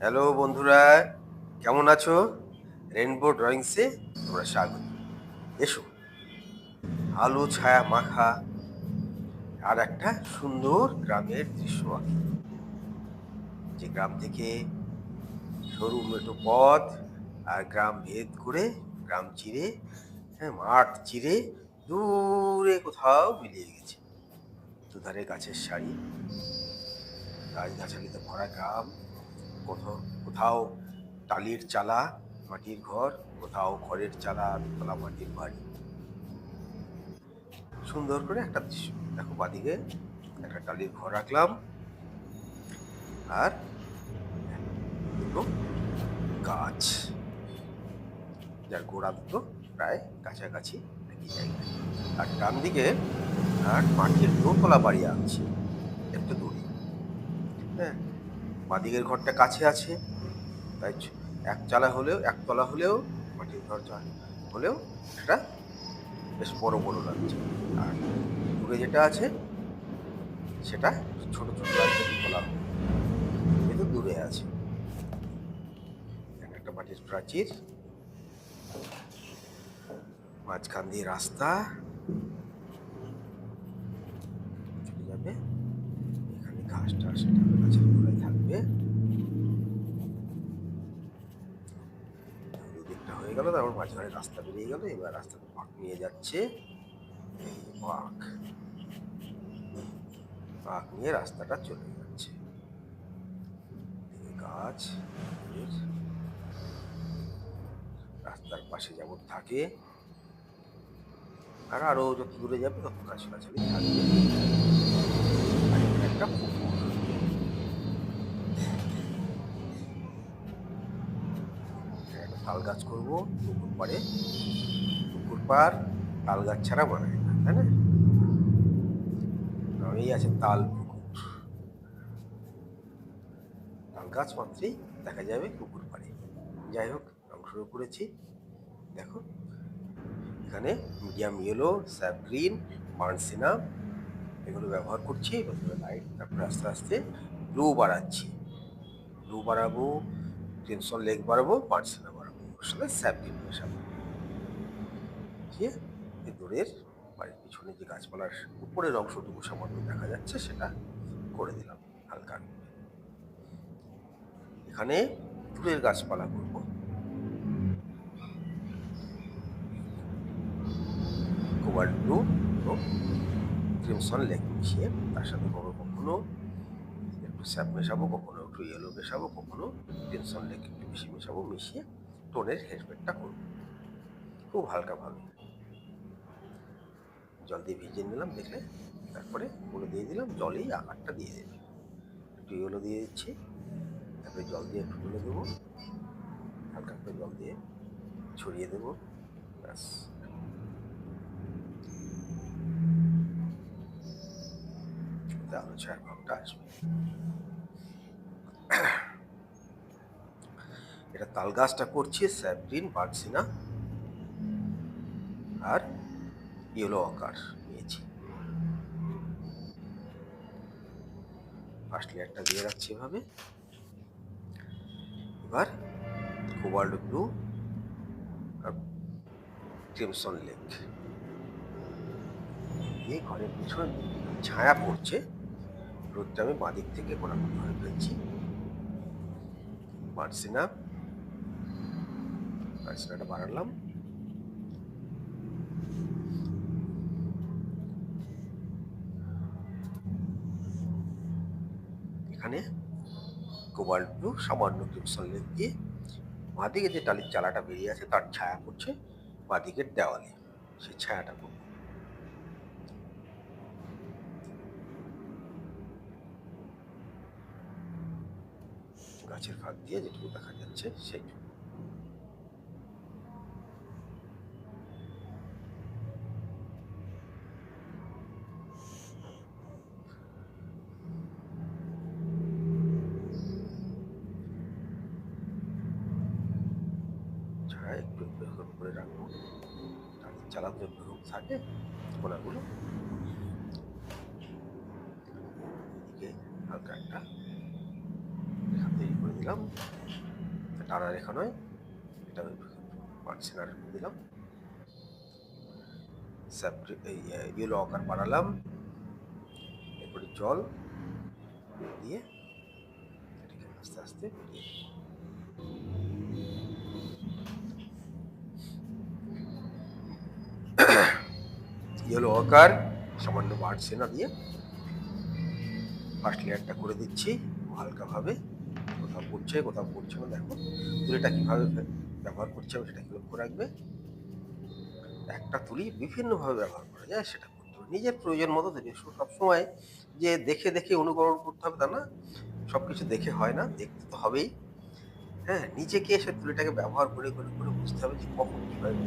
Hello বন্ধুরা, কেমন আছো? রেইনবো ড্রয়িংসে তোমরা স্বাগত। এসো, আলো ছায়া মাখা আর একটা সুন্দর গ্রামের দৃশ্য আঁকি। যে গ্রাম থেকে সরু মেঠো পথ আর গ্রাম ভেদ করে, গ্রাম চিরে, হ্যাঁ, মাঠ চিরে দূরে কোথাও মিলিয়ে গেছে। দুধারে গাছের সারি, গাছগাছালিতে ভরা গ্রাম, কোথাও কোথাও টালির চালা, মাটির ঘর, কোথাও খড়ের চালা, দোতলা মাটির বাড়ি। সুন্দর করে একটা দৃশ্য। দেখো, বাদিকে একটা টালির ঘর রাখলাম আর দুটো গাছ, যার গোড়া দুটো প্রায় কাছাকাছি একই জায়গায়। আর ডান দিকে আর মাটির দোতলা বাড়ি আছে একটু দূরে। হ্যাঁ, বাদিকের ঘরটা কাছে আছে, তাই একতলা হলেও মাটির ঘর হলেও সেটা বেশ বড় বড় লাগছে। আর দূরে যেটা আছে সেটা ছোট ছোট লাগছে, দুতলা কিন্তু দূরে আছে। একটা মাটির প্রাচীর, মাঝখান দিয়ে রাস্তা চলে যাবে। এখানে ঘাস টাস গাছের গোড়ায় থাকবে। দুদিকটা হয়ে গেল, তারপর মাঝখানে রাস্তা বেরিয়ে গেল। এবার রাস্তাতে পাক নিয়ে যাচ্ছে, এই পাক পাক নিয়ে রাস্তাটা চলে যাচ্ছে। গাছ রাস্তার পাশে যেমন থাকে, আর আরো যত দূরে যাবে তত গাছগাছালি থাকবে। আর এখানে একটা পুকুর, একটা তাল গাছ করবো পুকুর পাড়ে। পুকুর পাড় তাল গাছ ছাড়া মানায় না, তাই না? এই আছে তাল পুকুর, তাল গাছ মাত্রই দেখা যাবে পুকুর পাড়ে। যাই হোক, রং শুরু করেছি। দেখো, এখানে মিডিয়াম ইয়েলো, স্যাপ গ্রিন, বার্নসিনা এগুলো ব্যবহার করছি। প্রথমে লাইট, তারপরে আস্তে আস্তে ব্লু বাড়াচ্ছি। ব্লু বাড়াবো, ক্রিমসন লেক বাড়াবো, বার্নসিনা বাড়াবো, ওর সাথে স্যাপ গ্রিন মেশাবো। এই দূরের বাড়ির পিছনে যে গাছপালার উপরের অংশটুকু সামান্য দেখা যাচ্ছে সেটা করে দিলাম হালকা। এখানে দূরের গাছপালা করবো। কোবাল্ট ব্লু এবং ক্রিমসন লেক মিশিয়ে, তার সাথে কখনো একটু স্যাপ মেশাবো, কখনো একটু ইয়েলো মেশাবো, কখনো ক্রিমসন লেক একটু বেশি মেশাবো, মিশিয়ে টোনের হেরফেরটা করবো খুব হালকাভাবে। জল দিয়ে ভিজিয়ে নিলাম, দেখলে। তারপরে ওগুলো দিয়ে দিলাম, জলেই আকারটা দিয়ে দেবে। একটু ইয়েলো দিয়ে দিচ্ছি, তারপরে জল দিয়ে একটু তুলে দেবো, হালকা করে জল দিয়ে ছড়িয়ে দেবো, ব্যাস। আলো ছায়ার ভাবটা আসবে। এটা তাল গাছটা করছি স্যাপ গ্রিন, বার্নসিনা আর ইয়েলো আকার নিয়েছি। ফার্স্ট লেয়ারটা দিয়ে রাখছি এভাবে। এবার কোবাল্ট ব্লু আর ক্রিমসন লেক দিয়ে ঘরের পিছনে ছায়া পড়ছে, রোদটা আমি বাঁদিক থেকে কোনাকুনি হয়ে ফেলছি। বার্নসিনাটা বাড়ালাম। এখানে কোবাল্ট ব্লু, সামান্য ক্রিমসন লেক দিয়ে বাঁদিকে যে টালির চালাটা বেরিয়ে আছে তার ছায়া পড়ছে বাঁদিকের দেওয়ালে, সেই ছায়াটা করব। গাছের ফাঁক দিয়ে যেটুকু দেখা যাচ্ছে সেইটুকু। ছায়া একটু একটু করে রাখবো, টালির চালাতে একটু থাকে কোনাগুলো। এদিকে হালকা একটা রেখা তৈরি করে দিলাম, টানা রেখা নয়, এটা মার্কসিনার দিলাম, ইয়েলো আকার বাড়ালাম, এরপরে জল দিয়ে এটাকে আস্তে আস্তে বেরিয়ে ইয়েলো আকার সামান্য মার্কসিনা দিয়ে ফার্স্ট লেয়ারটা করে দিচ্ছি হালকাভাবে, কোথাও পড়ছে কোথাও পড়ছে না। দেখো তুলিটা কীভাবে ব্যবহার করছে আমি সেটা লক্ষ্য রাখবে। একটা তুলি বিভিন্নভাবে ব্যবহার করা যায় সেটা করতে হবে নিজের প্রয়োজন মতো দেবে। সবসময় যে দেখে দেখে অনুকরণ করতে হবে তা না, সব কিছু দেখে হয় না, দেখতে তো হবেই। হ্যাঁ, নিজেকে সে তুলিটাকে ব্যবহার করে করে করে বুঝতে হবে যে কখন কীভাবে।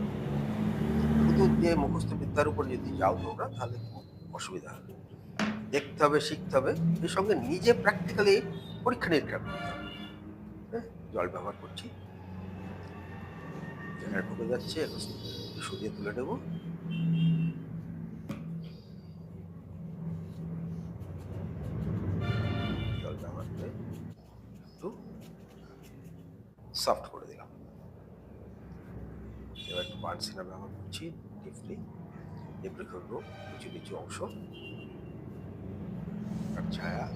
শুধু যে মুখস্থ বিদ্যার উপর যদি যাও তোমরা তাহলে খুব অসুবিধা হবে। দেখতে হবে, শিখতে হবে, এর সঙ্গে নিজে প্র্যাকটিক্যালি পরীক্ষা নিরীক্ষা করতে হবে। হ্যাঁ, জল ব্যবহার করছি, যেখানে ঢুকে যাচ্ছে এখন দিয়ে তুলে নেবো। জল ব্যবহার করে একটু সফট করে দিলাম। এবার একটু মার্কসিনা ব্যবহার করছি ডিপলি, এবারে করবো কিছু কিছু অংশ আর ছায়া।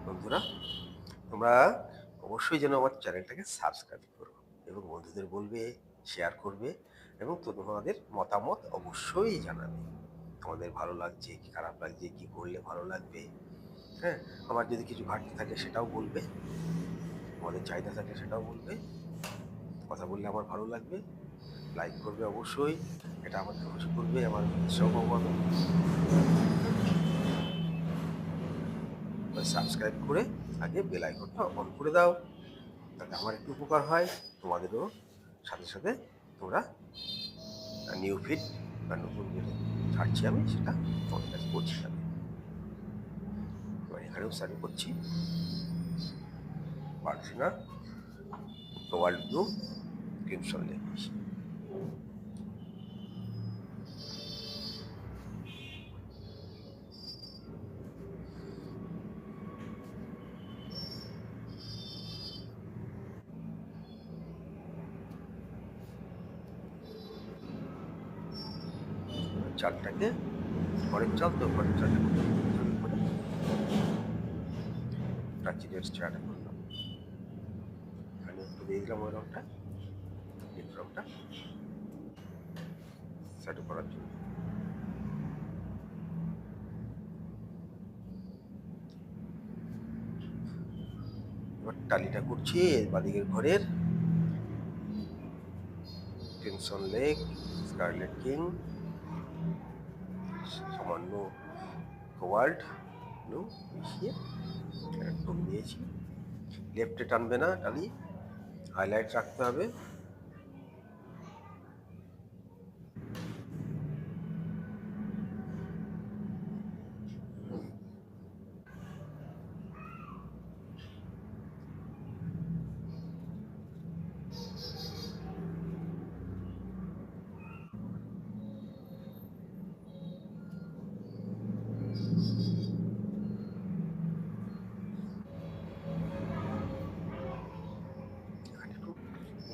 বন্ধুরা, তোমরা অবশ্যই যেন আমার চ্যানেলটাকে সাবস্ক্রাইব করো এবং বন্ধুদের বলবে, শেয়ার করবে এবং তোমাদের মতামত অবশ্যই জানাবে। তোমাদের ভালো লাগছে কি খারাপ লাগছে, কি করলে ভালো লাগবে। হ্যাঁ, আমার যদি কিছু ঘাটতি থাকে সেটাও বলবে, তোমাদের চাহিদা থাকে সেটাও বলবে। কথা বললে আমার ভালো লাগবে, লাইক করবে অবশ্যই, এটা আমাকে খুশি করবে, আমার উৎসাহ পাবে। সাবস্ক্রাইব করে আগে বেল আইকনটা অন করে দাও, তাতে আমার একটু উপকার হয়, তোমাদেরও সাথে সাথে তোমরা নিউ ফিড বা নতুন যেটা ছাড়ছি আমি সেটা তোমাদের কাছে পৌঁছে যাবে। এবার এখানেও স্টাডি করছি মার্কসিনা কোবাল্ট ব্লু ক্রিমসন লেক। চালটাকে ঘরের চাল তো ঘরের চালটা করে প্রাচীরের চাটা করলাম, এখানে একটু দিয়ে দিলাম ওই রঙটা, নীল রঙটা শ্যাডো করার জন্য। এবার টালিটা করছি বাদিকের ঘরের ক্রিমসন লেক, স্কারলেট কিং, সামান্য কোবাল্ট ব্লু মিশিয়ে টোন দিয়েছি। লেফটে টানবে না টালি, হাইলাইট রাখতে হবে।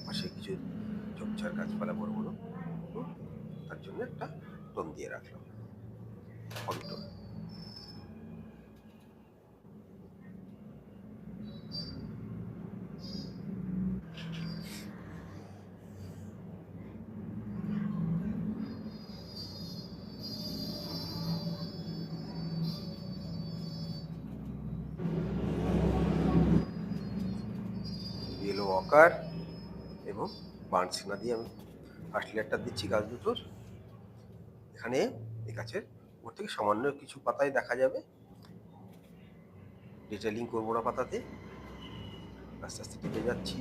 পাশে কিছু ঝোপঝাড় গাছপালা বড় বড়, তার জন্য একটা টোন দিয়ে রাখলাম কন্ট্রোল। ইয়েলো ওয়াকার এবং বার্নসিনা দিয়ে আমি ফার্স্ট লেয়ারটা দিচ্ছি গাছ দুটোর। এখানে এই গাছের উপর থেকে সামান্য কিছু পাতায় দেখা যাবে, ডিটেলিং করবো না পাতাতে, আস্তে আস্তে টিপে যাচ্ছি।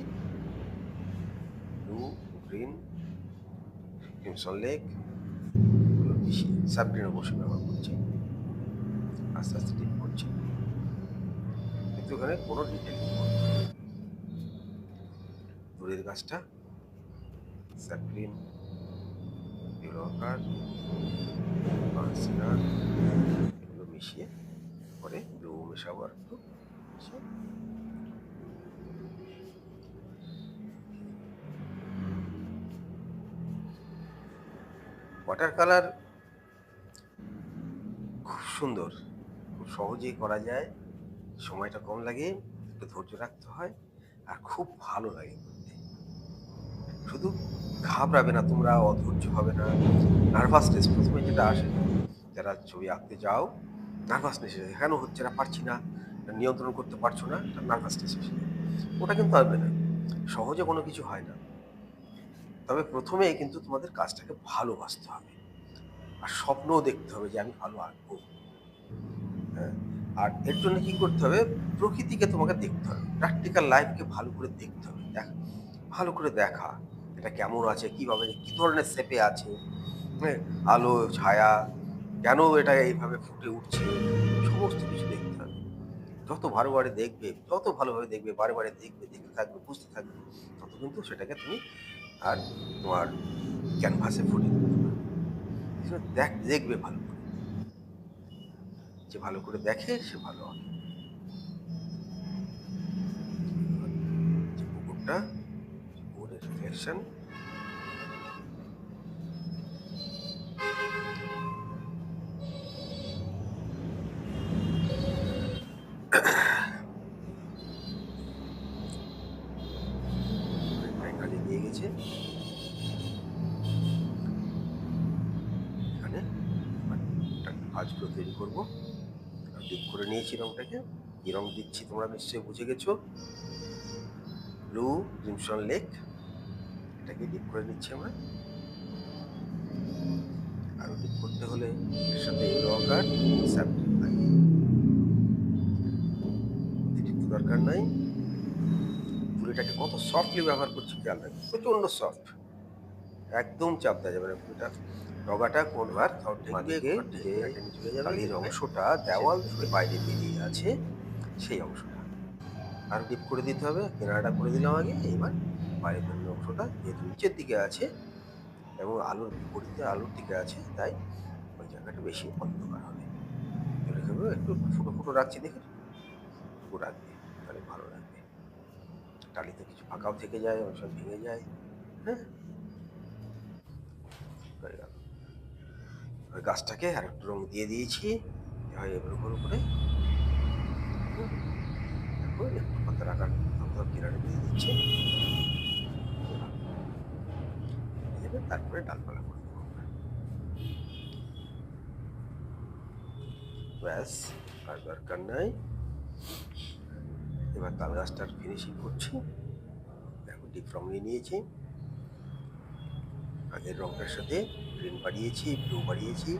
ব্লু, গ্রিন, ক্রিমসন লেক এগুলো বেশি সাবগ্রিন অবশ্যই ব্যবহার করছি। আস্তে আস্তে ডিপ করছি, কিন্তু এখানে কোনো ডিটেলিং করবো না। দূরের গাছটা স্যাপ্লিন, ইউরোকার, মার্সিনা এগুলো মিশিয়ে পরে ব্লু মেশাবো আর একটু মিশিয়ে। ওয়াটার কালার খুব সুন্দর, খুব সহজেই করা যায়, সময়টা কম লাগে, একটু ধৈর্য রাখতে হয়, আর খুব ভালো লাগে করতে। শুধু ঘাবড়াবে না তোমরা, অধৈর্য হবে না, নার্ভাসনেস প্রথমে যেটা আসে, যারা ছবি আঁকতে যাও নার্ভাসনেস এসে কেন হচ্ছে না, পারছি না, নিয়ন্ত্রণ করতে পারছো না, নার্ভাসনেস এসে যায়। ওটা কিন্তু হবে না, সহজে কোনো কিছু হয় না। তবে প্রথমে কিন্তু তোমাদের কাজটাকে ভালোবাসতে হবে, আর স্বপ্নও দেখতে হবে যে আমি ভালো আঁকবো। হ্যাঁ, আর এর জন্য কি করতে হবে, প্রকৃতিকে তোমাকে দেখতে হবে, প্র্যাকটিক্যাল লাইফকে ভালো করে দেখতে হবে, ভালো করে দেখা এটা কেমন আছে, কিভাবে কি ধরনের শেপে আছে, হ্যাঁ, আলো ছায়া কেন এটা এইভাবে ফুটে উঠছে, সমস্ত কিছু দেখতে হবে। যত বারে বারে দেখবে, যত ভালোভাবে দেখবে, বারে বারে দেখবে, দেখতে থাকবে, বুঝতে থাকবে, তত কিন্তু সেটাকে তুমি আর তোমার ক্যানভাসে ফুটিয়ে তুলতে পারবে। দেখবে ভালো করে, যে ভালো করে দেখে সে ভালো হবে। যে পুকুরটা, পুকুরের রিফ্লেকশন, কাজে দিয়ে গেছে। এখানে ভাঁজগুলো তৈরি করবো, ডিপ করে নিয়েছি রংটাকে। কি রং দিচ্ছি তোমরা নিশ্চয়ই বুঝে গেছো, ব্লু ক্রিমসন লেক, এটাকে ডিপ করে নিচ্ছি আমরা। আরো ডিপ করতে হলে এর সাথে রক আর স্যাপ্লিন লাগে, ডিপ দরকার নাই। পুরিটাকে কত সফটলি ব্যবহার করছি খেয়াল রাখবে, প্রচন্ড সফট, একদম চাপ দেওয়া যাবে না। পুরিটা ডগাটা কোনবার কালির অংশটা দেওয়াল থেকে বাইরে বেরিয়ে আছে, সেই অংশটা আরো ডিপ করে দিতে হবে। কেনাটা করে দিলাম আগে, এইবার বাইরের বেরোনো অংশটা যেহেতু নিচের দিকে আছে এবং আলোর বিপরীতে আলোর দিকে আছে, তাই ওই জায়গাটা বেশি অন্ধকার হবে। একটু ফুটো ফুটো রাখছি দেখে ফুটো রাখবে, তাহলে ভালো লাগবে। টালিতে কিছু ফাঁকাও থেকে যায়, অনেক সময় ভেঙে যায়। হ্যাঁ, হয়ে গেল। ওই গাছটাকে আর একটু রং দিয়ে দিয়েছি, হয় এবার উপর উপরে একটু পাতার আকার কিনারে দিয়ে দিচ্ছি, তারপরে ডালপালা করে দেবো আমরা। ব্যাস, আর দরকার নাই। এবার তাল গাছটার ফিনিশিং করছি। দেখো ডিপ রং নিয়ে নিয়েছি, আগের রংটার সাথে গ্রিন বাড়িয়েছি, ব্লু বাড়িয়েছি,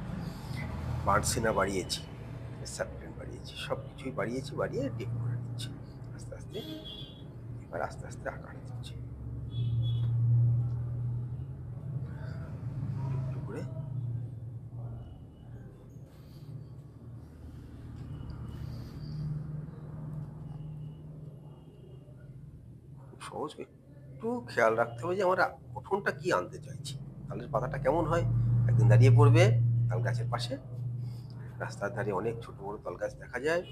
মার্সিনা বাড়িয়েছি, স্যাপ্লিন বাড়িয়েছি, সব কিছুই বাড়িয়েছি, বাড়িয়ে ডিপ করে নিচ্ছি আস্তে আস্তে। এবার আস্তে আস্তে আকার দিচ্ছি একটু করে। খুব সহজ, একটু খেয়াল রাখতে হবে যে আমরা গঠনটা কি আনতে চাইছি। তালের পাতাটা কেমন হয়, একদিন দাঁড়িয়ে পড়বে তাল গাছের পাশে, রাস্তার ধারে অনেক ছোট বড় তাল গাছ দেখা যায়,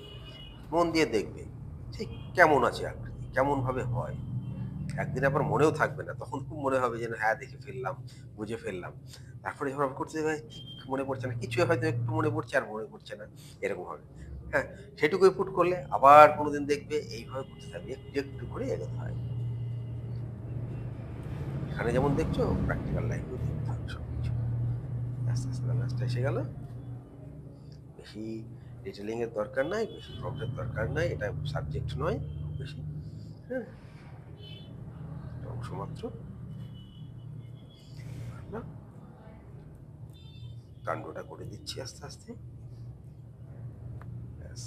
মন দিয়ে দেখবে ঠিক কেমন আছে আকৃতি, কেমন ভাবে হয়। একদিন আবার মনেও থাকবে না, তখন খুব মনে হবে যে না হ্যাঁ দেখে ফেললাম, বুঝে ফেললাম। তারপরে যখন করতে যাবে ঠিক মনে পড়ছে না, কিছু হয়তো একটু মনে পড়ছে আর মনে পড়ছে না, এরকম হবে। হ্যাঁ, সেটুকুই পুট করলে আবার কোনোদিন দেখবে এইভাবে করতে থাকবে, একটু একটু করে এগোতে হয়। এখানে যেমন দেখছো প্র্যাকটিক্যাল লাইফেও দেখতে হবে সবকিছু। আস্তে আস্তে লাস্টটা এসে গেল। বেশি ডিটেলিং এর দরকার নাই, বেশি প্রম্পটের দরকার নাই, এটা সাবজেক্ট নয় খুব বেশি। হ্যাঁ, অংশ মাত্র। না, কাণ্ডটা করে দিচ্ছি আস্তে আস্তে। ব্যাস,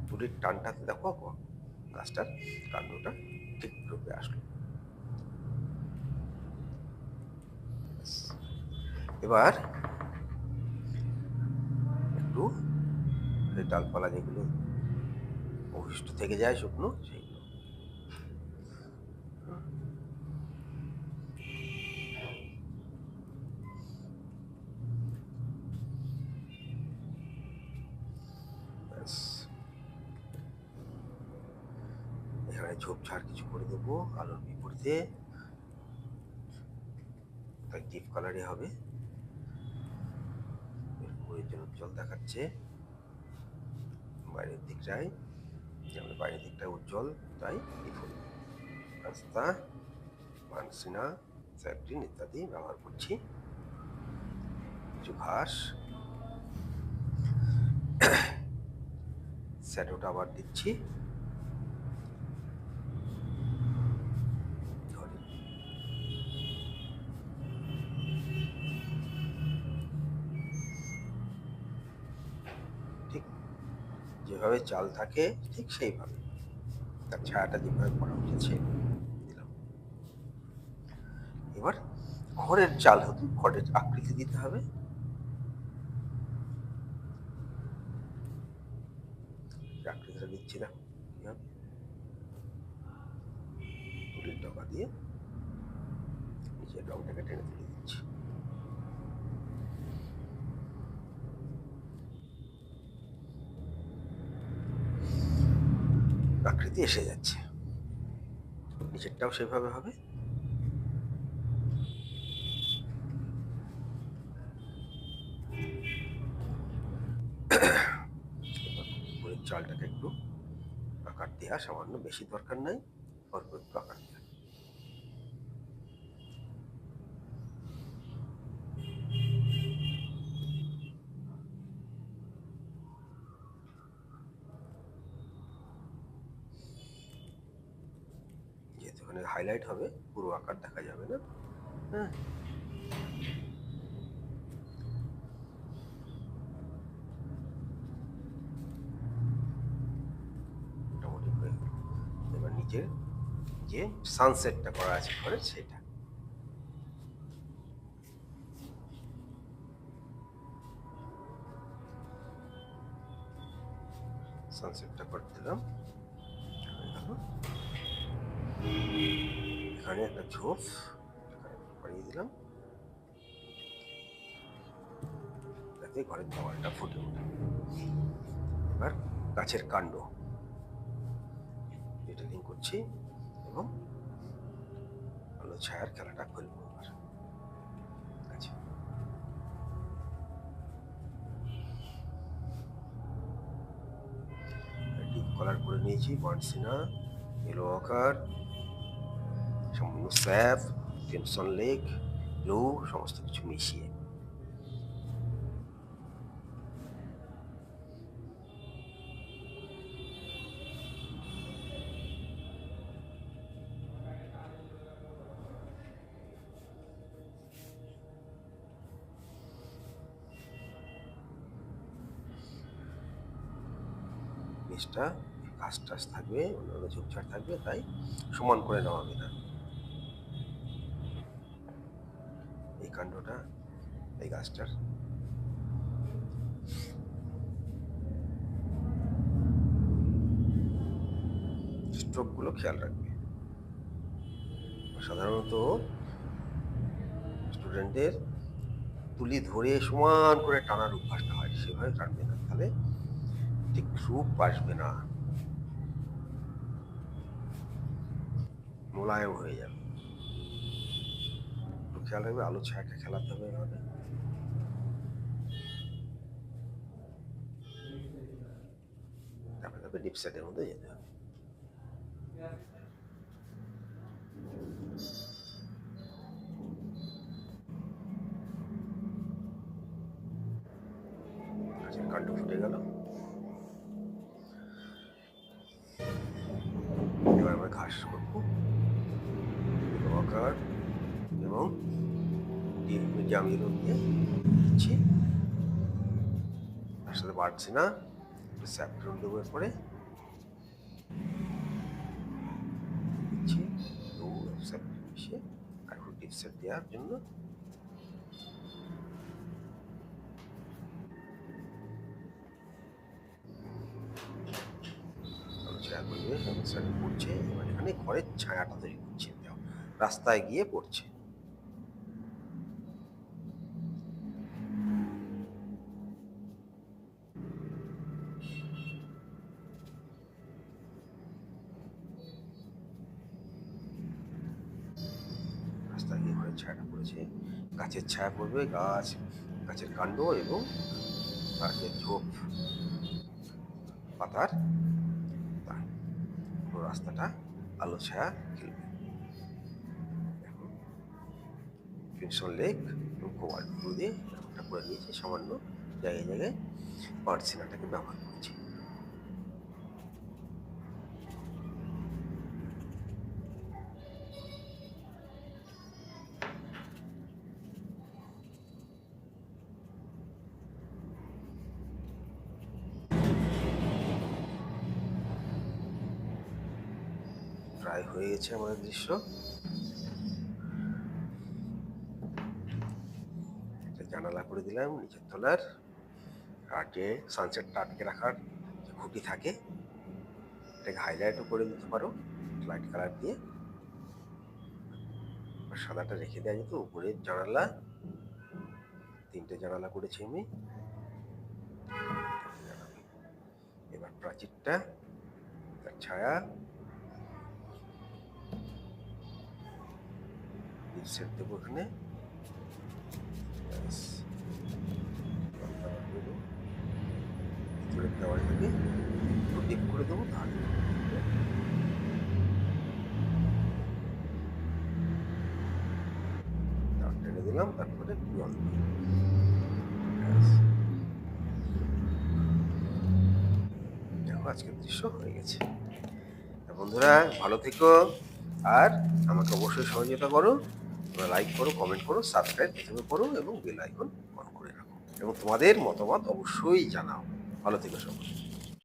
তুলির টানটাতে দেখো গাছটার কাণ্ডটা ঠিক রূপে আসলো। এবার একটু কাঠের ডালপালা যেগুলো অবশিষ্ট থেকে যায় শুকনো, সেইগুলো। ব্যাস, এখানে ঝোপঝাড় কিছু করে দেবো আলোর বিপরীতে, তাই ডিপ কালারই হবে। প্রয়োজন উজ্জ্বল দেখাচ্ছে বাইরের দিকটায়, যেমন বাইরের দিকটা উজ্জ্বল, তাই এই ফুল রাস্তা মানসিনা স্যাপ্রিন ইত্যাদি ব্যবহার করছি। কিছু ঘাস, শ্যাডোটা আবার দিচ্ছি। ঠিক যেভাবে চাল থাকে ঠিক সেইভাবে, তার ছায়াটা যেভাবে পড়া উচিত সেইভাবে দিলাম। এবার ঘরের চাল হতো, ঘরের আকৃতি দিতে হবে। আকৃতিটা দিচ্ছি, দেখো কিভাবে তুলির ডগা দিয়ে নিচের রংটাকে টেনে তুলে দিচ্ছি। আকৃতি এসে যাচ্ছে, নিচেরটাও সেভাবে হবে। উপরের চালটাকে একটু আকার দেওয়া, সামান্য, বেশি দরকার নাই, অল্প একটু আকার দেওয়া। যেহেতু এখানে হাইলাইট হবে, পুরো আকার দেখা যাবে না। হ্যাঁ, মোটামুটি হয়ে গেল। এবার নিচের যে সানসেটটা করা আছে ঘরে, সেটা সানসেটটা করে দিলাম। এখানে একটা ঝোপ বাড়িয়ে দিলাম, যাতে ঘরের দেওয়ালটা ফুটে ওঠে। এবার গাছের কাণ্ড ডিটেলিং করছি এবং আলো ছায়ার খেলাটা করবো। এবার আচ্ছা, ডিপ কালার করে নিয়েছি, বার্নসিনা, ইয়েলো ওয়াকার, সামান্য স্যাফ, ক্রিমসন লেক, ব্লু, সমস্ত কিছু মিশিয়ে। নিচটা ঘাস টাস থাকবে, অন্যান্য ঝোপঝাড় থাকবে, তাই সমান করে নেওয়া হবে না। এই কাণ্ডটা, এই গাছটার স্ট্রোকগুলো খেয়াল রাখবে। সাধারণত স্টুডেন্টদের তুলি ধরে সমান করে টানার অভ্যাসটা হয়, সেভাবে টানবে না, তাহলে ঠিক রূপ আসবে না, মোলায়েম হয়ে যাবে। একটু খেয়াল রাখবে, আলো ছায়াটা খেলাতে হবে এভাবে। তারপরে তারপরে ডিপ সাইডের মধ্যে যেতে হবে। গাছের কাণ্ড ফুটে গেল। এবার আমরা ঘাস করবো, আকার এবং মিডিয়াম ইয়েলো দিয়ে দিচ্ছি। তার সাথে বাড়ছি না, স্যাফরন দেবো এরপরে, দিচ্ছি ব্লু স্যাফরন মিশিয়ে আর একটু ডিপ সেট দেওয়ার জন্য। ছায়া করবে এবং সেটা পড়ছে, এবার এখানে ঘরের ছায়াটা তৈরি করছে, রাস্তায় গিয়ে পড়ছে। রাস্তায় গিয়ে ঘরের ছায়াটা পড়েছে, গাছের ছায়া পড়বে, গাছের কাণ্ড এবং তার যে ঝোপ পাতার, তার পুরো রাস্তাটা আলো ছায়া খেলবে। এখন ক্রিমসন লেক এবং কোবাল্ট ব্লু দিয়ে এমনটা করে নিয়েছে, সামান্য জায়গায় জায়গায় পার্ট সিনাটাকে ব্যবহার করেছি। প্রায় হয়ে গেছে আমাদের দৃশ্য। জানালা করে দিলাম নিচের তলার, আর যে সানসেটটা আটকে রাখার যে খুঁটি থাকে এটাকে হাইলাইটও করে দিতে পারো লাইট কালার দিয়ে, আর সাদাটা রেখে দেওয়া যেত। উপরের জানালা, 3টে জানালা করেছি আমি। এবার প্রাচীরটা, তার ছায়া সেট দেবো এখানে। ভিতরের দেওয়ালটাকে একটু ডিপ করে দেবো, তাহলে টেনে দিলাম, তারপরে জল দেখো আজকের দৃশ্য হয়ে গেছে। বন্ধুরা ভালো থেকো, আর আমাকে অবশ্যই সহযোগিতা করো। তোমরা লাইক করো, কমেন্ট করো, সাবস্ক্রাইব প্রথমে করো এবং বেল আইকন অন করে রাখো, এবং তোমাদের মতামত অবশ্যই জানাও। ভালো থেকো সবাই।